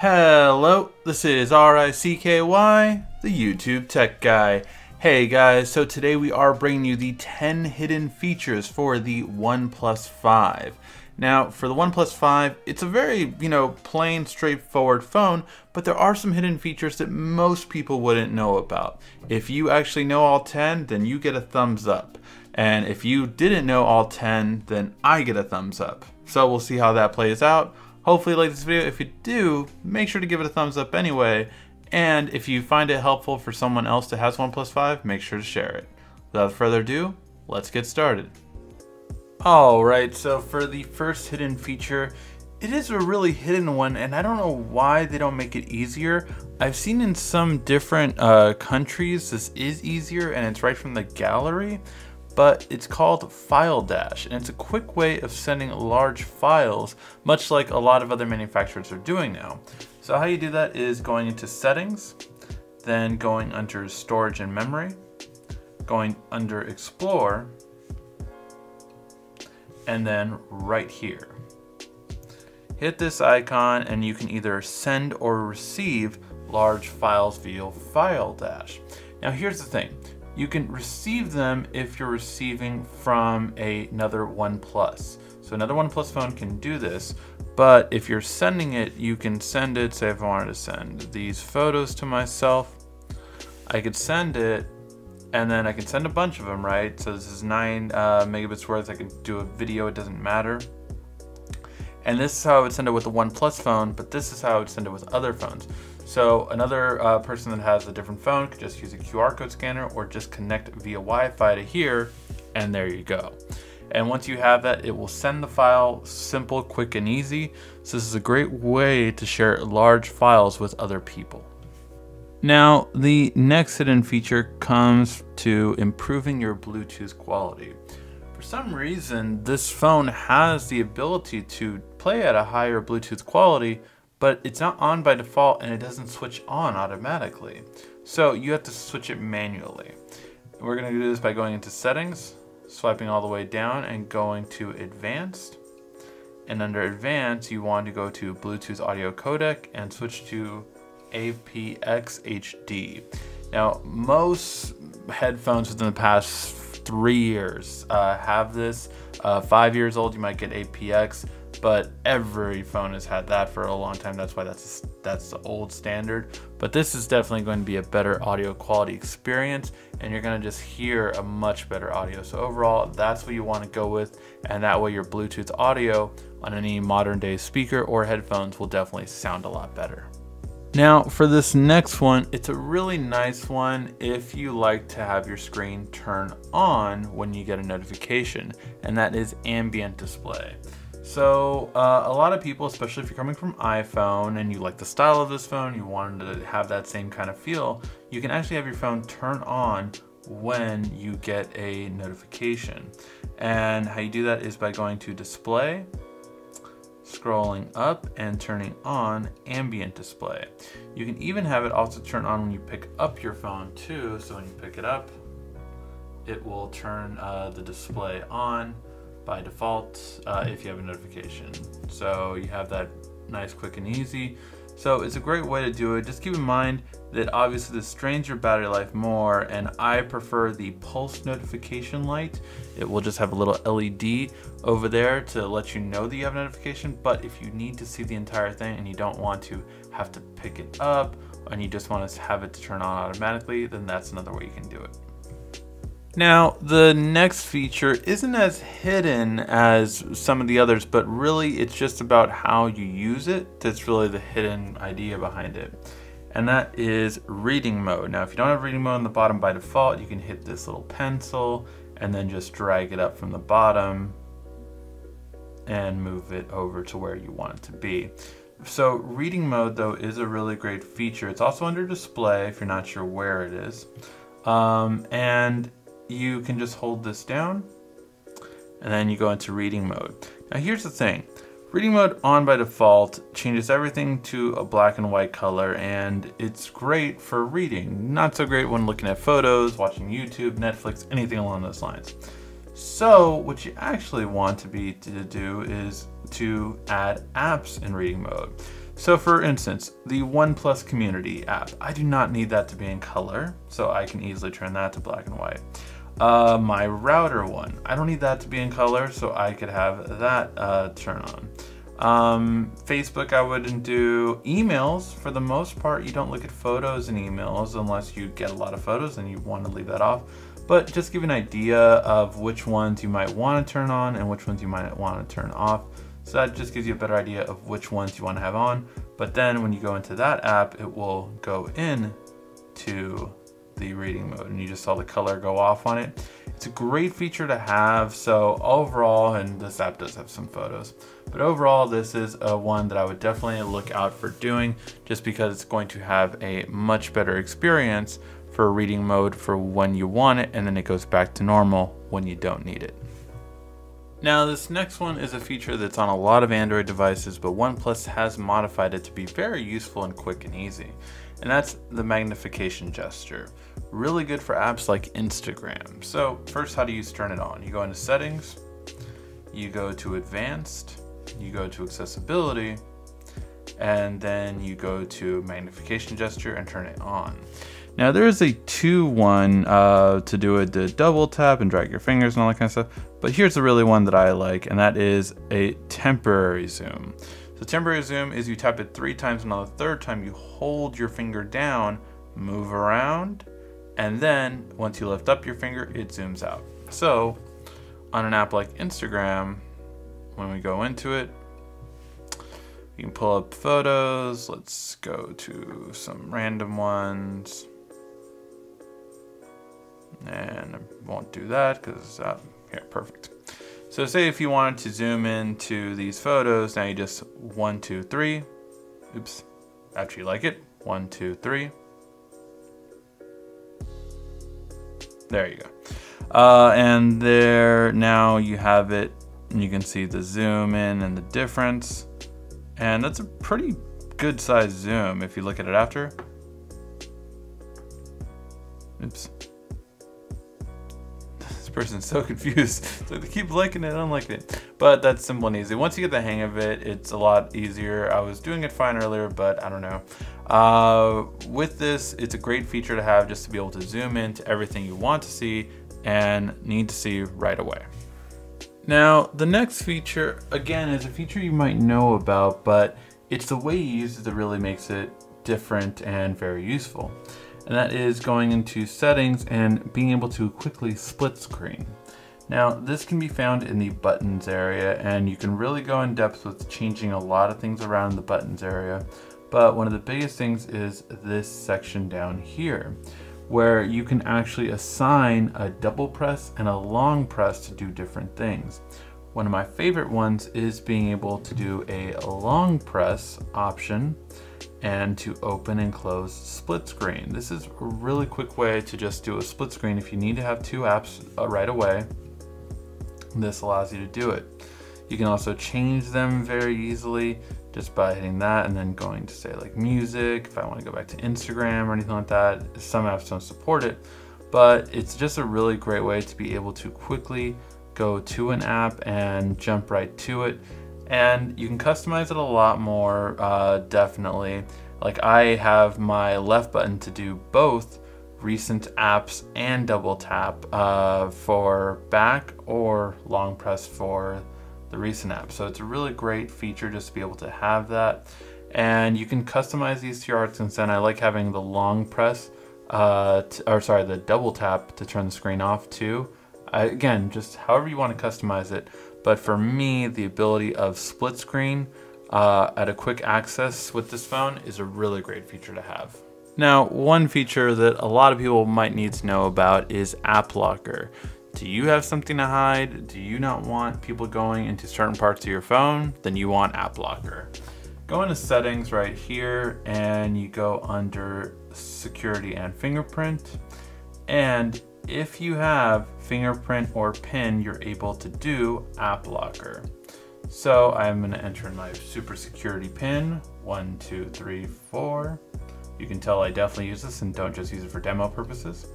Hello, this is RICKY, the YouTube Tech Guy. Hey guys, so today we are bringing you the 10 hidden features for the OnePlus 5. Now, for the OnePlus 5, it's a very, plain, straightforward phone, but there are some hidden features that most people wouldn't know about. If you actually know all 10, then you get a thumbs up. And if you didn't know all 10, then I get a thumbs up. So we'll see how that plays out. Hopefully you like this video. If you do, make sure to give it a thumbs up anyway. And if you find it helpful for someone else that has OnePlus 5, make sure to share it. Without further ado, let's get started. Alright, so for the first hidden feature, it is a really hidden one, and I don't know why they don't make it easier. I've seen in some different countries this is easier, and it's right from the gallery. But it's called File Dash, and it's a quick way of sending large files, much like a lot of other manufacturers are doing now. So how you do that is going into Settings, then going under Storage and Memory, going under Explore, and then right here. Hit this icon and you can either send or receive large files via File Dash. Now here's the thing. You can receive them if you're receiving from another OnePlus. So another OnePlus phone can do this, but if you're sending it, you can send it, say if I wanted to send these photos to myself, I could send it, and then I can send a bunch of them, right? So this is 9 megabits worth, I can do a video, it doesn't matter. And this is how I would send it with the OnePlus phone, but this is how I would send it with other phones. So another person that has a different phone could just use a QR code scanner or just connect via Wi-Fi to here, and there you go. And once you have that, it will send the file simple, quick, and easy. So this is a great way to share large files with other people. Now, the next hidden feature comes to improving your Bluetooth quality. For some reason, this phone has the ability to play at a higher Bluetooth quality, but it's not on by default and it doesn't switch on automatically. So you have to switch it manually. We're gonna do this by going into Settings, swiping all the way down and going to Advanced. And under Advanced, you want to go to Bluetooth audio codec and switch to apx HD. Now, most headphones within the past 3 years have this. 5 years old, you might get apx. But every phone has had that for a long time. That's why that's the old standard. But this is definitely going to be a better audio quality experience, and you're going to just hear a much better audio. So overall, that's what you want to go with, and that way your Bluetooth audio on any modern day speaker or headphones will definitely sound a lot better. Now for this next one, it's a really nice one if you like to have your screen turn on when you get a notification, and that is Ambient Display. So a lot of people, especially if you're coming from iPhone and you like the style of this phone, you want to have that same kind of feel, you can actually have your phone turn on when you get a notification. And how you do that is by going to Display, scrolling up and turning on Ambient Display. You can even have it also turn on when you pick up your phone too. So when you pick it up, it will turn the display on by default if you have a notification. So you have that nice, quick, and easy. So it's a great way to do it. Just keep in mind that obviously this strains your battery life more, and I prefer the pulse notification light. It will just have a little LED over there to let you know that you have a notification. But if you need to see the entire thing and you don't want to have to pick it up and you just want to have it to turn on automatically, then that's another way you can do it. Now, the next feature isn't as hidden as some of the others, but really it's just about how you use it. That's really the hidden idea behind it. And that is reading mode. Now, if you don't have reading mode on the bottom by default, you can hit this little pencil and then just drag it up from the bottom and move it over to where you want it to be. So reading mode though is a really great feature. It's also under display if you're not sure where it is. And you can just hold this down and then you go into reading mode. Now here's the thing, reading mode on by default changes everything to a black and white color, and it's great for reading. Not so great when looking at photos, watching YouTube, Netflix, anything along those lines. So what you actually want to do is to add apps in reading mode. So for instance, the OnePlus Community app, I do not need that to be in color, so I can easily turn that to black and white. My router one, I don't need that to be in color, so I could have that turn on. Facebook, I wouldn't do. Emails, for the most part, you don't look at photos in emails unless you get a lot of photos and you want to leave that off. But just give an idea of which ones you might want to turn on and which ones you might want to turn off. So that just gives you a better idea of which ones you want to have on. But then when you go into that app, it will go in to the reading mode, and you just saw the color go off on it. It's a great feature to have. So overall, and this app does have some photos, but overall this is one that I would definitely look out for doing, just because it's going to have a much better experience for reading mode for when you want it, and then it goes back to normal when you don't need it. Now this next one is a feature that's on a lot of Android devices, but OnePlus has modified it to be very useful and quick and easy. And that's the Magnification Gesture. Really good for apps like Instagram. So first, how do you turn it on? You go into Settings, you go to Advanced, you go to Accessibility, and then you go to Magnification Gesture and turn it on. Now there is a 2-1 to do it, the double tap and drag your fingers and all that kind of stuff. But here's the really one that I like, and that is a temporary zoom. So temporary zoom is you tap it 3 times, and on the 3rd time you hold your finger down, move around, and then once you lift up your finger, it zooms out. So on an app like Instagram, when we go into it, you can pull up photos. Let's go to some random ones. And I won't do that because, here, perfect. So say if you wanted to zoom into these photos, now you just 1, 2, 3. Oops, after you like it, 1, 2, 3. There you go. And there, now you have it, and you can see the zoom in and the difference. And that's a pretty good size zoom if you look at it after. Oops. This person's so confused. So they keep liking it, unliking it. But that's simple and easy. Once you get the hang of it, it's a lot easier. I was doing it fine earlier, but I don't know. With this, it's a great feature to have, just to be able to zoom into everything you want to see and need to see right away. Now, the next feature, again, is a feature you might know about, but it's the way you use it that really makes it different and very useful. And that is going into settings and being able to quickly split screen. Now, this can be found in the buttons area, and you can really go in depth with changing a lot of things around the buttons area. But one of the biggest things is this section down here, where you can actually assign a double press and a long press to do different things. One of my favorite ones is being able to do a long press option and to open and close split screen. This is a really quick way to just do a split screen if you need to have 2 apps right away. This allows you to do it. You can also change them very easily just by hitting that and then going to say like music, if I want to go back to Instagram or anything like that. Some apps don't support it, but it's just a really great way to be able to quickly go to an app and jump right to it. And you can customize it a lot more, definitely. Like I have my left button to do both recent apps and double tap for back or long press for the recent app. So it's a really great feature just to be able to have that. And you can customize these to your heart's content. I like having the long press, the double tap to turn the screen off too. Again, just however you want to customize it. But for me, the ability of split screen at a quick access with this phone is a really great feature to have. Now, one feature that a lot of people might need to know about is App Locker. Do you have something to hide? Do you not want people going into certain parts of your phone? Then you want App Locker. Go into settings right here and you go under security and fingerprint. And if you have fingerprint or PIN, you're able to do App Locker. So I'm going to enter in my super security PIN, 1, 2, 3, 4. You can tell I definitely use this and don't just use it for demo purposes.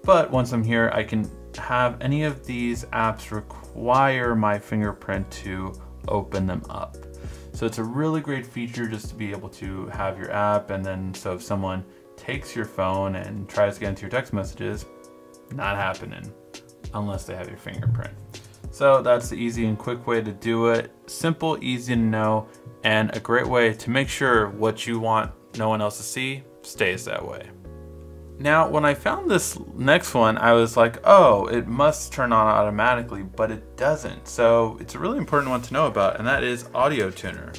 But once I'm here, I can have any of these apps require my fingerprint to open them up. So it's a really great feature just to be able to have your app, and then so if someone takes your phone and tries to get into your text messages, not happening unless they have your fingerprint. So that's the easy and quick way to do it. Simple, easy to know, and a great way to make sure what you want no one else to see stays that way. Now, when I found this next one, I was like, oh, it must turn on automatically, but it doesn't. So it's a really important one to know about, and that is Audio Tuner.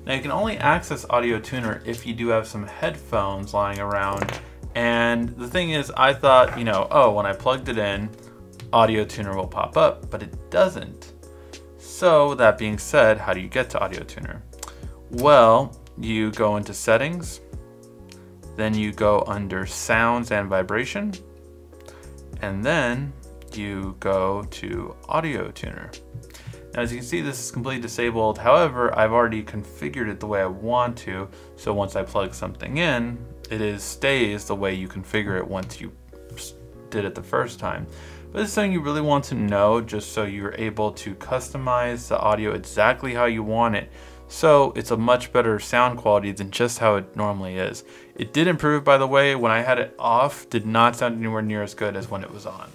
Now, you can only access Audio Tuner if you do have some headphones lying around. And the thing is, I thought, you know, oh, when I plugged it in, Audio Tuner will pop up, but it doesn't. So that being said, how do you get to Audio Tuner? Well, you go into Settings, then you go under Sounds and Vibration, and then you go to Audio Tuner. Now, as you can see, this is completely disabled. However, I've already configured it the way I want to, so once I plug something in, it stays the way you configure it once you did it the first time. But this is something you really want to know, just so you're able to customize the audio exactly how you want it. So it's a much better sound quality than just how it normally is. It did improve, by the way. When I had it off, did not sound anywhere near as good as when it was on.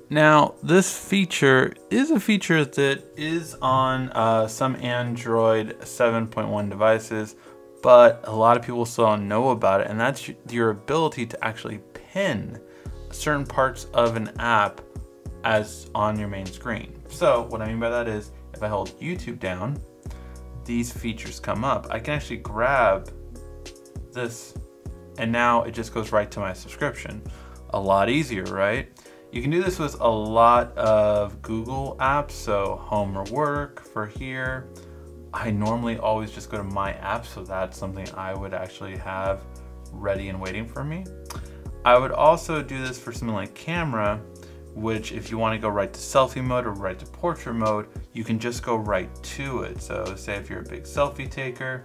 Now, this feature is a feature that is on some Android 7.1 devices, but a lot of people still don't know about it, and that's your ability to actually pin certain parts of an app as on your main screen. So what I mean by that is, if I hold YouTube down, these features come up. I can actually grab this, and now it just goes right to my subscription. A lot easier, right? You can do this with a lot of Google apps, so Home or Work for here. I normally always just go to My Apps, so that's something I would actually have ready and waiting for me. I would also do this for something like Camera, which if you want to go right to selfie mode or right to portrait mode, you can just go right to it. So say if you're a big selfie taker,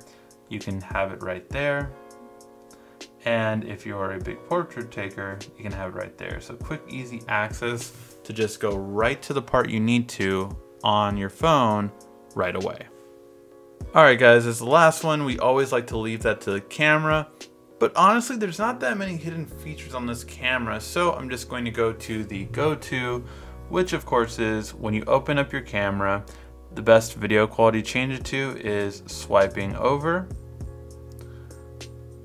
you can have it right there. And if you're a big portrait taker, you can have it right there. So quick, easy access to just go right to the part you need to on your phone right away. All right, guys, as the last one, we always like to leave that to the camera. But honestly, there's not that many hidden features on this camera, so I'm just going to go to the go-to, which of course is when you open up your camera, the best video quality to change it to is swiping over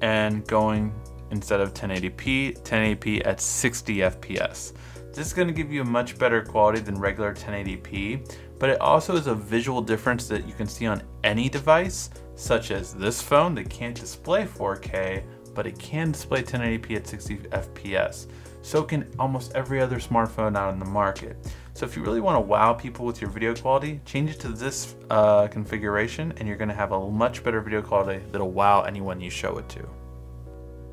and going, instead of 1080p at 60 FPS. This is going to give you a much better quality than regular 1080p, but it also is a visual difference that you can see on any device, such as this phone that can't display 4K, but it can display 1080p at 60 FPS. So can almost every other smartphone out in the market. So if you really want to wow people with your video quality, change it to this configuration, and you're going to have a much better video quality that'll wow anyone you show it to.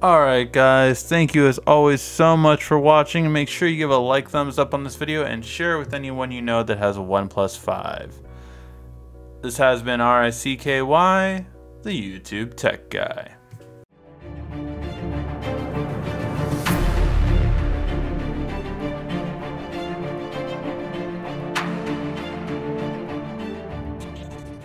Alright guys, thank you as always so much for watching, and make sure you give a like, thumbs up on this video, and share it with anyone you know that has a OnePlus 5. This has been RICKY, the YouTube Tech Guy.